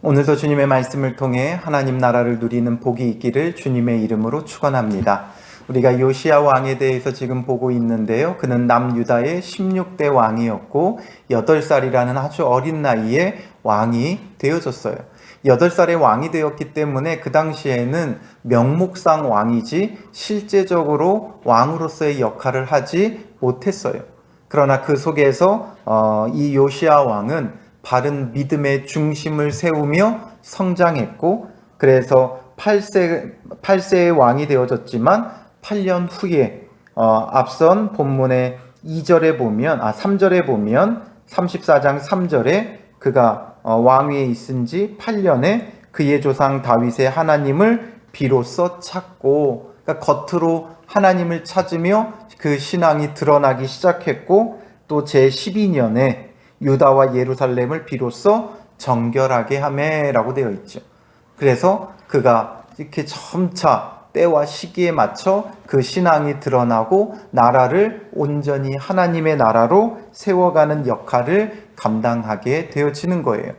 오늘도 주님의 말씀을 통해 하나님 나라를 누리는 복이 있기를 주님의 이름으로 축원합니다. 우리가 요시야 왕에 대해서 지금 보고 있는데요. 그는 남유다의 16대 왕이었고 8살이라는 아주 어린 나이에 왕이 되어졌어요. 8살에 왕이 되었기 때문에 그 당시에는 명목상 왕이지 실제적으로 왕으로서의 역할을 하지 못했어요. 그러나 그 속에서 이 요시야 왕은 바른 믿음의 중심을 세우며 성장했고, 그래서 8세의 왕이 되어졌지만 8년 후에 앞선 본문의 3절에 보면 34장 3절에 그가 왕위에 있은 지 8년에 그의 조상 다윗의 하나님을 비로소 찾고, 그러니까 겉으로 하나님을 찾으며 그 신앙이 드러나기 시작했고, 또 제12년에 유다와 예루살렘을 비로소 정결하게 하매라고 되어 있죠. 그래서 그가 이렇게 점차 때와 시기에 맞춰 그 신앙이 드러나고 나라를 온전히 하나님의 나라로 세워가는 역할을 감당하게 되어지는 거예요.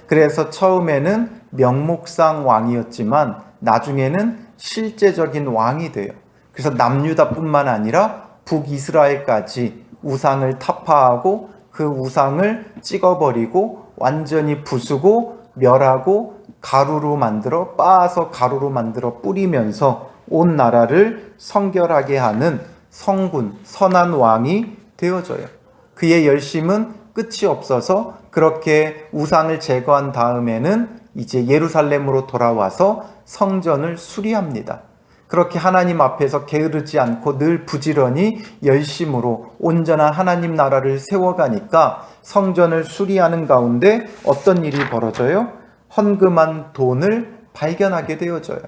그래서 처음에는 명목상 왕이었지만 나중에는 실제적인 왕이 돼요. 그래서 남유다뿐만 아니라 북이스라엘까지 우상을 타파하고 그 우상을 찍어버리고 완전히 부수고 멸하고 가루로 만들어 빻아서 가루로 만들어 뿌리면서 온 나라를 성결하게 하는 성군, 선한 왕이 되어져요. 그의 열심은 끝이 없어서 그렇게 우상을 제거한 다음에는 이제 예루살렘으로 돌아와서 성전을 수리합니다. 그렇게 하나님 앞에서 게으르지 않고 늘 부지런히 열심으로 온전한 하나님 나라를 세워가니까 성전을 수리하는 가운데 어떤 일이 벌어져요? 헌금한 돈을 발견하게 되어져요.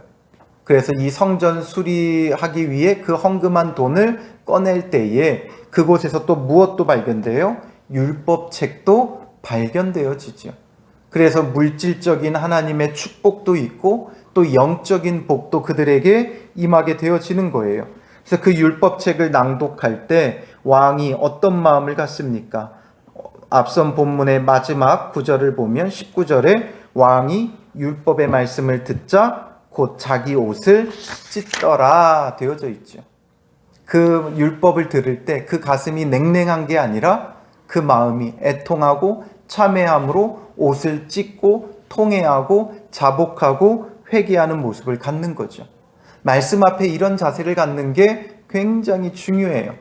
그래서 이 성전 수리하기 위해 그 헌금한 돈을 꺼낼 때에 그곳에서 또 무엇도 발견돼요? 율법책도 발견되어지죠. 그래서 물질적인 하나님의 축복도 있고 또 영적인 복도 그들에게 임하게 되어지는 거예요. 그래서 그 율법책을 낭독할 때 왕이 어떤 마음을 갖습니까? 앞선 본문의 마지막 9절을 보면 19절에 왕이 율법의 말씀을 듣자 곧 자기 옷을 찢더라 되어져 있죠. 그 율법을 들을 때 그 가슴이 냉랭한 게 아니라 그 마음이 애통하고 참회함으로 옷을 찢고 통회하고 자복하고 회개하는 모습을 갖는 거죠. 말씀 앞에 이런 자세를 갖는 게 굉장히 중요해요.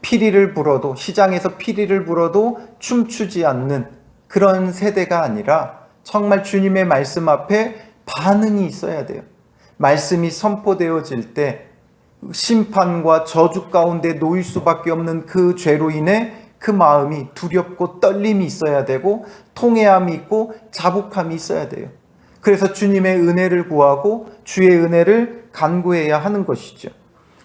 피리를 불어도 시장에서 피리를 불어도 춤추지 않는 그런 세대가 아니라 정말 주님의 말씀 앞에 반응이 있어야 돼요. 말씀이 선포되어질 때 심판과 저주 가운데 놓일 수밖에 없는 그 죄로 인해 그 마음이 두렵고 떨림이 있어야 되고 통회함이 있고 자복함이 있어야 돼요. 그래서 주님의 은혜를 구하고 주의 은혜를 간구해야 하는 것이죠.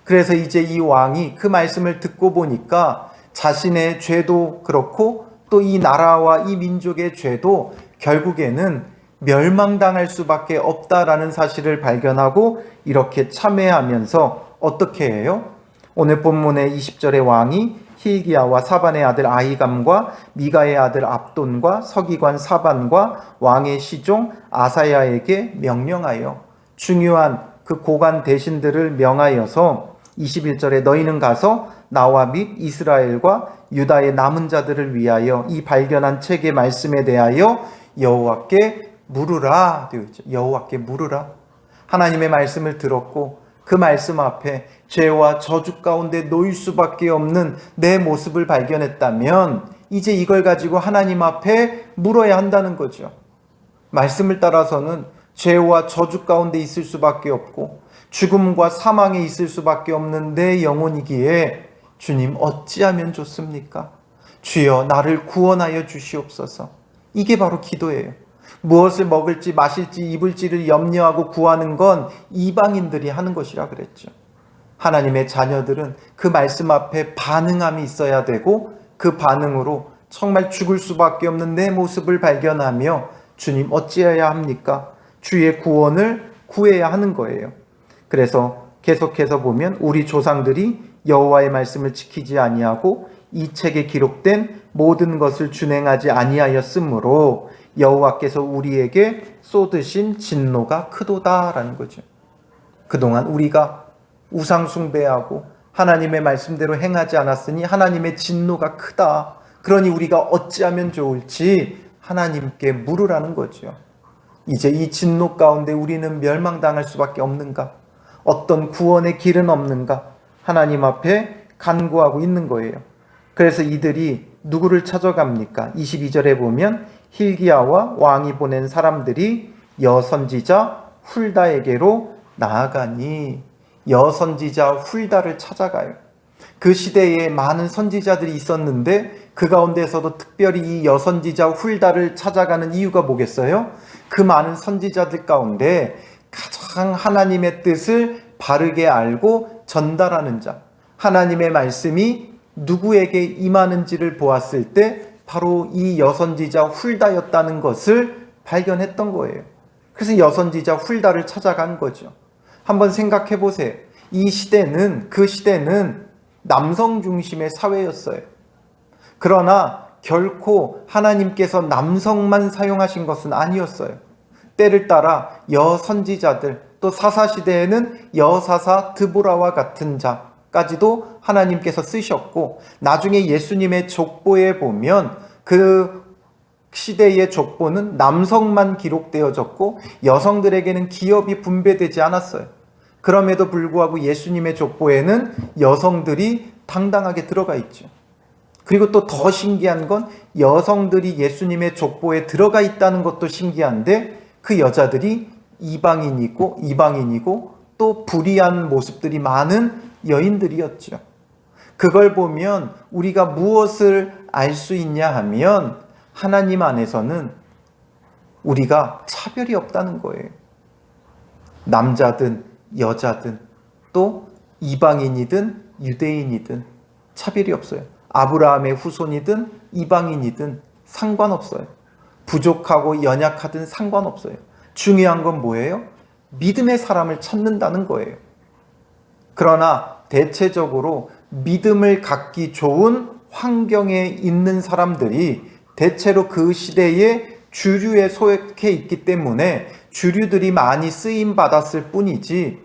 그래서 이제 이 왕이 그 말씀을 듣고 보니까 자신의 죄도 그렇고 또 이 나라와 이 민족의 죄도 결국에는 멸망당할 수밖에 없다라는 사실을 발견하고 이렇게 참회하면서 어떻게 해요? 오늘 본문의 20절의 왕이 hil기야와 사반의 아들 아히감과 미가의 아들 압돈과 서기관 사반과 왕의 시종 아사야에게 명령하여 중요한 그 고관 대신들을 명하여서 21절에 너희는 가서 나와 및 이스라엘과 유다의 남은 자들을 위하여 이 발견한 책의 말씀에 대하여 여호와께 물으라 되어 있죠. 여호와께 물으라. 하나님의 말씀을 들었고 그 말씀 앞에 죄와 저주 가운데 놓일 수밖에 없는 내 모습을 발견했다면 이제 이걸 가지고 하나님 앞에 물어야 한다는 거죠. 말씀을 따라서는 죄와 저주 가운데 있을 수밖에 없고 죽음과 사망에 있을 수밖에 없는 내 영혼이기에 주님 어찌하면 좋습니까? 주여 나를 구원하여 주시옵소서. 이게 바로 기도예요. 무엇을 먹을지 마실지 입을지를 염려하고 구하는 건 이방인들이 하는 것이라 그랬죠. 하나님의 자녀들은 그 말씀 앞에 반응함이 있어야 되고 그 반응으로 정말 죽을 수밖에 없는 내 모습을 발견하며 주님 어찌해야 합니까? 주의 구원을 구해야 하는 거예요. 그래서 계속해서 보면 우리 조상들이 여호와의 말씀을 지키지 아니하고 이 책에 기록된 모든 것을 준행하지 아니하였으므로 여호와께서 우리에게 쏟으신 진노가 크도다라는 거죠. 그동안 우리가 우상 숭배하고 하나님의 말씀대로 행하지 않았으니 하나님의 진노가 크다. 그러니 우리가 어찌하면 좋을지 하나님께 물으라는 거죠. 이제 이 진노 가운데 우리는 멸망당할 수밖에 없는가? 어떤 구원의 길은 없는가? 하나님 앞에 간구하고 있는 거예요. 그래서 이들이 누구를 찾아갑니까? 22절에 보면 hil기야와 왕이 보낸 사람들이 여선지자 훌다에게로 나아가니, 여선지자 훌다를 찾아가요. 그 시대에 많은 선지자들이 있었는데 그 가운데서도 특별히 이 여선지자 훌다를 찾아가는 이유가 뭐겠어요? 그 많은 선지자들 가운데 가장 하나님의 뜻을 바르게 알고 전달하는 자, 하나님의 말씀이 누구에게 임하는지를 보았을 때 바로 이 여선지자 훌다였다는 것을 발견했던 거예요. 그래서 여선지자 훌다를 찾아간 거죠. 한번 생각해 보세요. 이 시대는, 그 시대는 남성 중심의 사회였어요. 그러나 결코 하나님께서 남성만 사용하신 것은 아니었어요. 때를 따라 여선지자들, 또 사사시대에는 여사사 드보라와 같은 자까지도 하나님께서 쓰셨고, 나중에 예수님의 족보에 보면 그 시대의 족보는 남성만 기록되어졌고 여성들에게는 기업이 분배되지 않았어요. 그럼에도 불구하고 예수님의 족보에는 여성들이 당당하게 들어가 있죠. 그리고 또 더 신기한 건 여성들이 예수님의 족보에 들어가 있다는 것도 신기한데 그 여자들이 이방인이고 또 불의한 모습들이 많은 여인들이었죠. 그걸 보면 우리가 무엇을 알 수 있냐 하면 하나님 안에서는 우리가 차별이 없다는 거예요. 남자든 여자든 또 이방인이든 유대인이든 차별이 없어요. 아브라함의 후손이든 이방인이든 상관없어요. 부족하고 연약하든 상관없어요. 중요한 건 뭐예요? 믿음의 사람을 찾는다는 거예요. 그러나 대체적으로 믿음을 갖기 좋은 환경에 있는 사람들이 대체로 그 시대의 주류에 속해 있기 때문에 주류들이 많이 쓰임받았을 뿐이지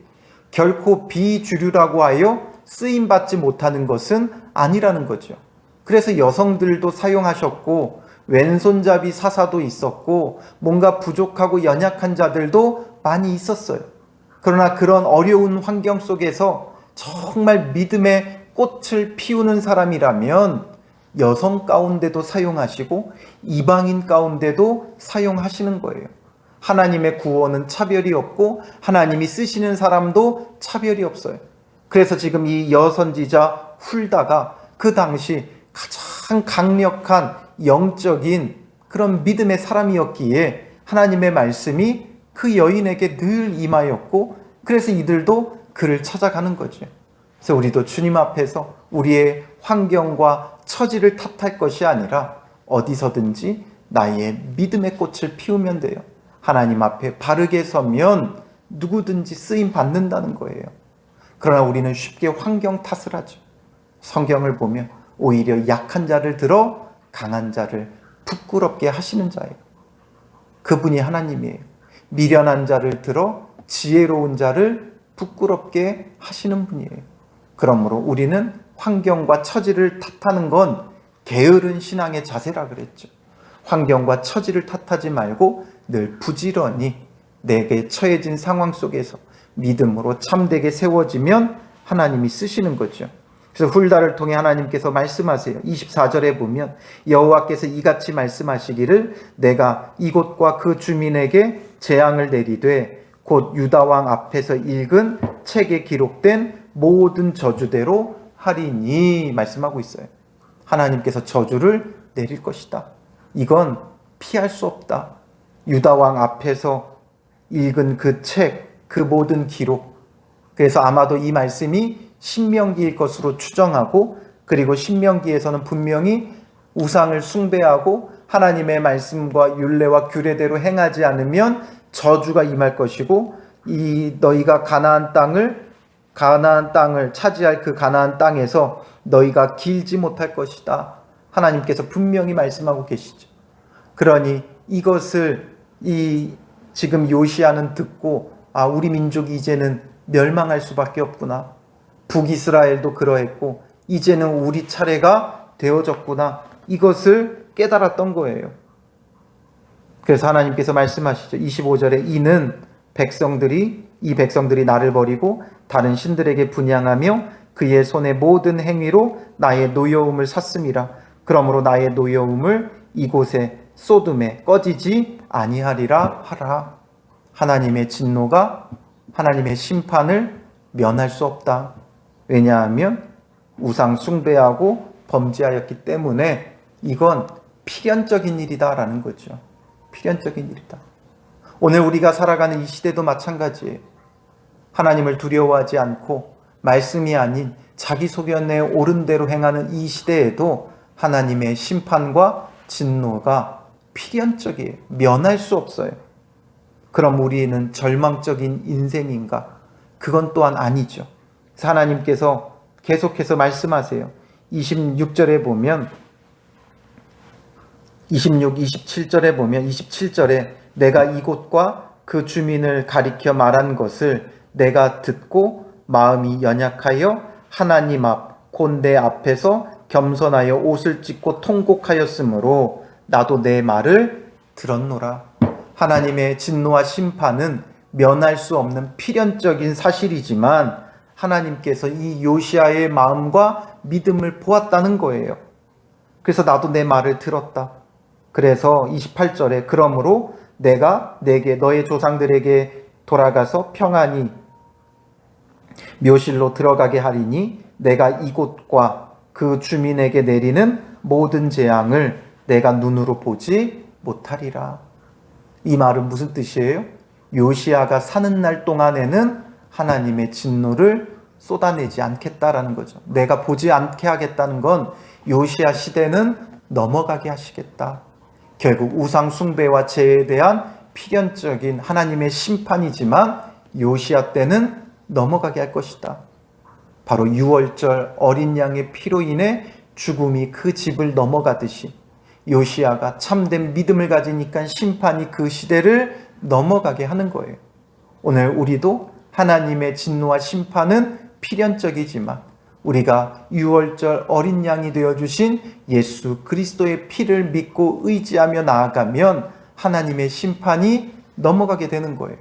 결코 비주류라고 하여 쓰임받지 못하는 것은 아니라는 거죠. 그래서 여성들도 사용하셨고 왼손잡이 사사도 있었고 뭔가 부족하고 연약한 자들도 많이 있었어요. 그러나 그런 어려운 환경 속에서 정말 믿음의 꽃을 피우는 사람이라면 여성 가운데도 사용하시고 이방인 가운데도 사용하시는 거예요. 하나님의 구원은 차별이 없고 하나님이 쓰시는 사람도 차별이 없어요. 그래서 지금 이 여선지자 훌다가 그 당시 가장 강력한 영적인 그런 믿음의 사람이었기에 하나님의 말씀이 그 여인에게 늘 임하였고 그래서 이들도 그를 찾아가는 거죠. 그래서 우리도 주님 앞에서 우리의 환경과 처지를 탓할 것이 아니라 어디서든지 나의 믿음의 꽃을 피우면 돼요. 하나님 앞에 바르게 서면 누구든지 쓰임 받는다는 거예요. 그러나 우리는 쉽게 환경 탓을 하죠. 성경을 보면 오히려 약한 자를 들어 강한 자를 부끄럽게 하시는 자예요. 그분이 하나님이에요. 미련한 자를 들어 지혜로운 자를 부끄럽게 하시는 분이에요. 그러므로 우리는 환경과 처지를 탓하는 건 게으른 신앙의 자세라 그랬죠. 환경과 처지를 탓하지 말고 늘 부지런히 내게 처해진 상황 속에서 믿음으로 참되게 세워지면 하나님이 쓰시는 거죠. 그래서 훌다를 통해 하나님께서 말씀하세요. 24절에 보면 여호와께서 이같이 말씀하시기를 내가 이곳과 그 주민에게 재앙을 내리되 곧 유다 왕 앞에서 읽은 책에 기록된 모든 저주대로 하리니 말씀하고 있어요. 하나님께서 저주를 내릴 것이다. 이건 피할 수 없다. 유다 왕 앞에서 읽은 그 책, 그 모든 기록. 그래서 아마도 이 말씀이 신명기일 것으로 추정하고 그리고 신명기에서는 분명히 우상을 숭배하고 하나님의 말씀과 율례와 규례대로 행하지 않으면 저주가 임할 것이고 이 너희가 가나안 땅을 차지할 그 가나안 땅에서 너희가 길지 못할 것이다. 하나님께서 분명히 말씀하고 계시죠. 그러니 이것을 지금 요시야는 듣고 우리 민족이 이제는 멸망할 수밖에 없구나. 북이스라엘도 그러했고 이제는 우리 차례가 되어졌구나. 이것을 깨달았던 거예요. 그래서 하나님께서 말씀하시죠. 25절에 이는 이 백성들이 나를 버리고 다른 신들에게 분향하며 그의 손의 모든 행위로 나의 노여움을 샀음이라. 그러므로 나의 노여움을 이곳에 소돔에 꺼지지 아니하리라 하라. 하나님의 진노가, 하나님의 심판을 면할 수 없다. 왜냐하면 우상 숭배하고 범죄하였기 때문에 이건 필연적인 일이다라는 거죠. 필연적인 일이다. 오늘 우리가 살아가는 이 시대도 마찬가지예요. 하나님을 두려워하지 않고 말씀이 아닌 자기 소견에 옳은 대로 행하는 이 시대에도 하나님의 심판과 진노가 필연적이에요. 면할 수 없어요. 그럼 우리는 절망적인 인생인가? 그건 또한 아니죠. 그래서 하나님께서 계속해서 말씀하세요. 26절에 보면 27절에 내가 이곳과 그 주민을 가리켜 말한 것을 내가 듣고 마음이 연약하여 하나님 앞 곧 내 앞에서 겸손하여 옷을 찢고 통곡하였으므로 나도 내 말을 들었노라. 하나님의 진노와 심판은 면할 수 없는 필연적인 사실이지만 하나님께서 이 요시야의 마음과 믿음을 보았다는 거예요. 그래서 나도 내 말을 들었다. 그래서 28절에 그러므로 내가 내게 너의 조상들에게 돌아가서 평안히 묘실로 들어가게 하리니 내가 이곳과 그 주민에게 내리는 모든 재앙을 내가 눈으로 보지 못하리라. 이 말은 무슨 뜻이에요? 요시야가 사는 날 동안에는 하나님의 진노를 쏟아내지 않겠다라는 거죠. 내가 보지 않게 하겠다는 건 요시야 시대는 넘어가게 하시겠다. 결국 우상 숭배와 죄에 대한 필연적인 하나님의 심판이지만 요시야 때는 넘어가게 할 것이다. 바로 유월절 어린 양의 피로 인해 죽음이 그 집을 넘어가듯이 요시야가 참된 믿음을 가지니까 심판이 그 시대를 넘어가게 하는 거예요. 오늘 우리도 하나님의 진노와 심판은 필연적이지만 우리가 유월절 어린 양이 되어주신 예수 그리스도의 피를 믿고 의지하며 나아가면 하나님의 심판이 넘어가게 되는 거예요.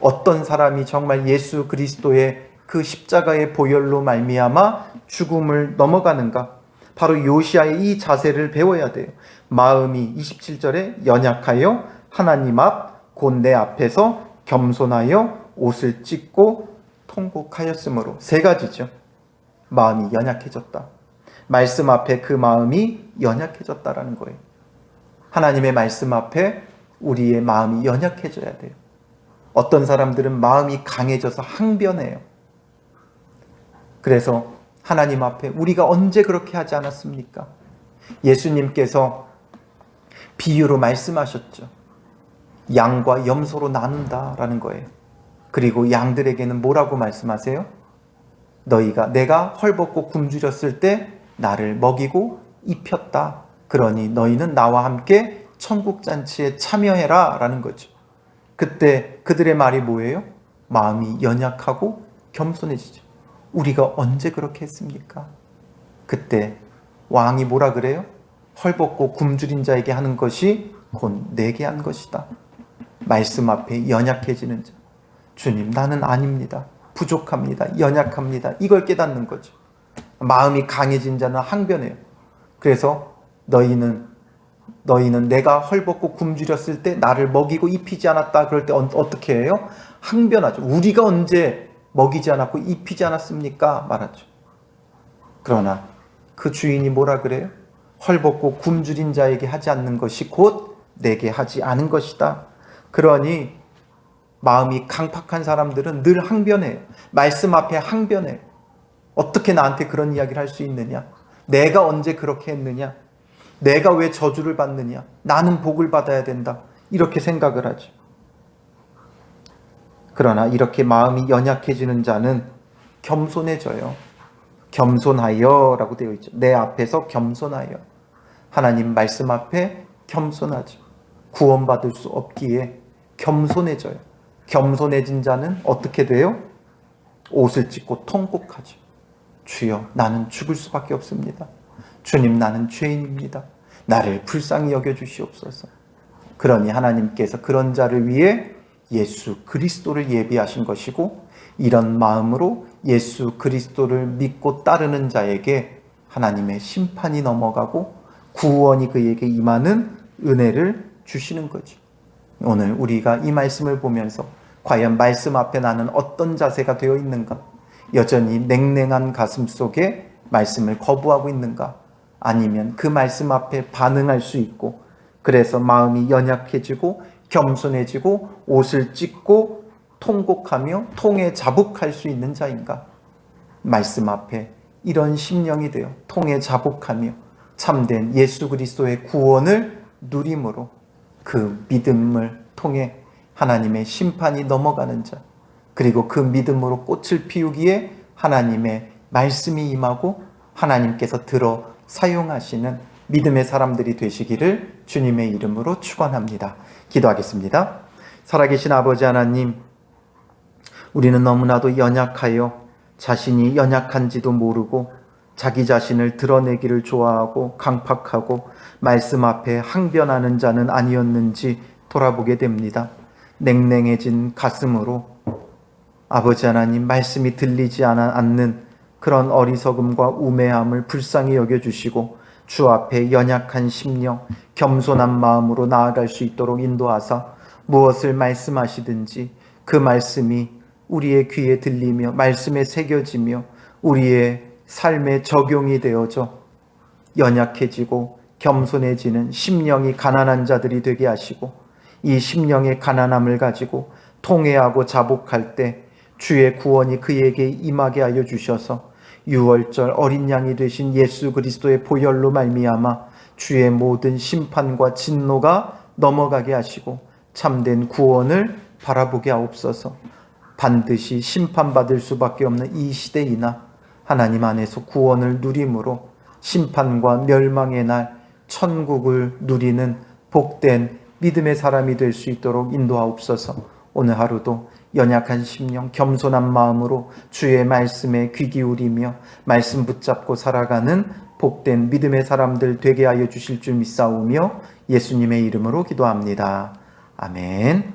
어떤 사람이 정말 예수 그리스도의 그 십자가의 보혈로 말미암아 죽음을 넘어가는가? 바로 요시야의 이 자세를 배워야 돼요. 마음이 27절에 연약하여 하나님 앞 곧 내 앞에서 겸손하여 옷을 찢고 통곡하였으므로 세 가지죠. 마음이 연약해졌다. 말씀 앞에 그 마음이 연약해졌다라는 거예요. 하나님의 말씀 앞에 우리의 마음이 연약해져야 돼요. 어떤 사람들은 마음이 강해져서 항변해요. 그래서 하나님 앞에 우리가 언제 그렇게 하지 않았습니까? 예수님께서 비유로 말씀하셨죠. 양과 염소로 나눈다라는 거예요. 그리고 양들에게는 뭐라고 말씀하세요? 내가 헐벗고 굶주렸을 때 나를 먹이고 입혔다. 그러니 너희는 나와 함께 천국잔치에 참여해라 라는 거죠. 그때 그들의 말이 뭐예요? 마음이 연약하고 겸손해지죠. 우리가 언제 그렇게 했습니까? 그때 왕이 뭐라 그래요? 헐벗고 굶주린 자에게 하는 것이 곧 내게 한 것이다. 말씀 앞에 연약해지는 자. 주님, 나는 아닙니다. 부족합니다. 연약합니다. 이걸 깨닫는 거죠. 마음이 강해진 자는 항변해요. 그래서 너희는 내가 헐벗고 굶주렸을 때 나를 먹이고 입히지 않았다. 그럴 때 어떻게 해요? 항변하죠. 우리가 언제 먹이지 않았고 입히지 않았습니까? 말하죠. 그러나 그 주인이 뭐라 그래요? 헐벗고 굶주린 자에게 하지 않는 것이 곧 내게 하지 않은 것이다. 그러니 마음이 강팍한 사람들은 늘 항변해요. 말씀 앞에 항변해요. 어떻게 나한테 그런 이야기를 할 수 있느냐? 내가 언제 그렇게 했느냐? 내가 왜 저주를 받느냐? 나는 복을 받아야 된다. 이렇게 생각을 하죠. 그러나 이렇게 마음이 연약해지는 자는 겸손해져요. 겸손하여 라고 되어 있죠. 내 앞에서 겸손하여. 하나님 말씀 앞에 겸손하죠. 구원받을 수 없기에 겸손해져요. 겸손해진 자는 어떻게 돼요? 옷을 찢고 통곡하죠. 주여, 나는 죽을 수밖에 없습니다. 주님, 나는 죄인입니다. 나를 불쌍히 여겨주시옵소서. 그러니 하나님께서 그런 자를 위해 예수 그리스도를 예비하신 것이고, 이런 마음으로 예수 그리스도를 믿고 따르는 자에게 하나님의 심판이 넘어가고 구원이 그에게 임하는 은혜를 주시는 거죠. 오늘 우리가 이 말씀을 보면서 과연 말씀 앞에 나는 어떤 자세가 되어 있는가? 여전히 냉랭한 가슴 속에 말씀을 거부하고 있는가? 아니면 그 말씀 앞에 반응할 수 있고, 그래서 마음이 연약해지고 겸손해지고 옷을 찢고 통곡하며 통에 자복할 수 있는 자인가? 말씀 앞에 이런 심령이 되어 통에 자복하며 참된 예수 그리스도의 구원을 누림으로 그 믿음을 통해 하나님의 심판이 넘어가는 자, 그리고 그 믿음으로 꽃을 피우기에 하나님의 말씀이 임하고 하나님께서 들어 사용하시는 믿음의 사람들이 되시기를 주님의 이름으로 축원합니다. 기도하겠습니다. 살아계신 아버지 하나님, 우리는 너무나도 연약하여 자신이 연약한지도 모르고 자기 자신을 드러내기를 좋아하고 강팍하고 말씀 앞에 항변하는 자는 아니었는지 돌아보게 됩니다. 냉랭해진 가슴으로 아버지 하나님, 말씀이 들리지 않는 그런 어리석음과 우매함을 불쌍히 여겨주시고 주 앞에 연약한 심령, 겸손한 마음으로 나아갈 수 있도록 인도하사 무엇을 말씀하시든지 그 말씀이 우리의 귀에 들리며 말씀에 새겨지며 우리의 삶에 적용이 되어져 연약해지고 겸손해지는 심령이 가난한 자들이 되게 하시고, 이 심령의 가난함을 가지고 통회하고 자복할 때 주의 구원이 그에게 임하게 하여 주셔서 유월절 어린 양이 되신 예수 그리스도의 보혈로 말미암아 주의 모든 심판과 진노가 넘어가게 하시고 참된 구원을 바라보게 하옵소서. 반드시 심판받을 수밖에 없는 이 시대이나 하나님 안에서 구원을 누림으로 심판과 멸망의 날 천국을 누리는 복된 믿음의 사람이 될 수 있도록 인도하옵소서. 오늘 하루도 연약한 심령, 겸손한 마음으로 주의 말씀에 귀 기울이며 말씀 붙잡고 살아가는 복된 믿음의 사람들 되게 하여 주실 줄 믿사오며 예수님의 이름으로 기도합니다. 아멘.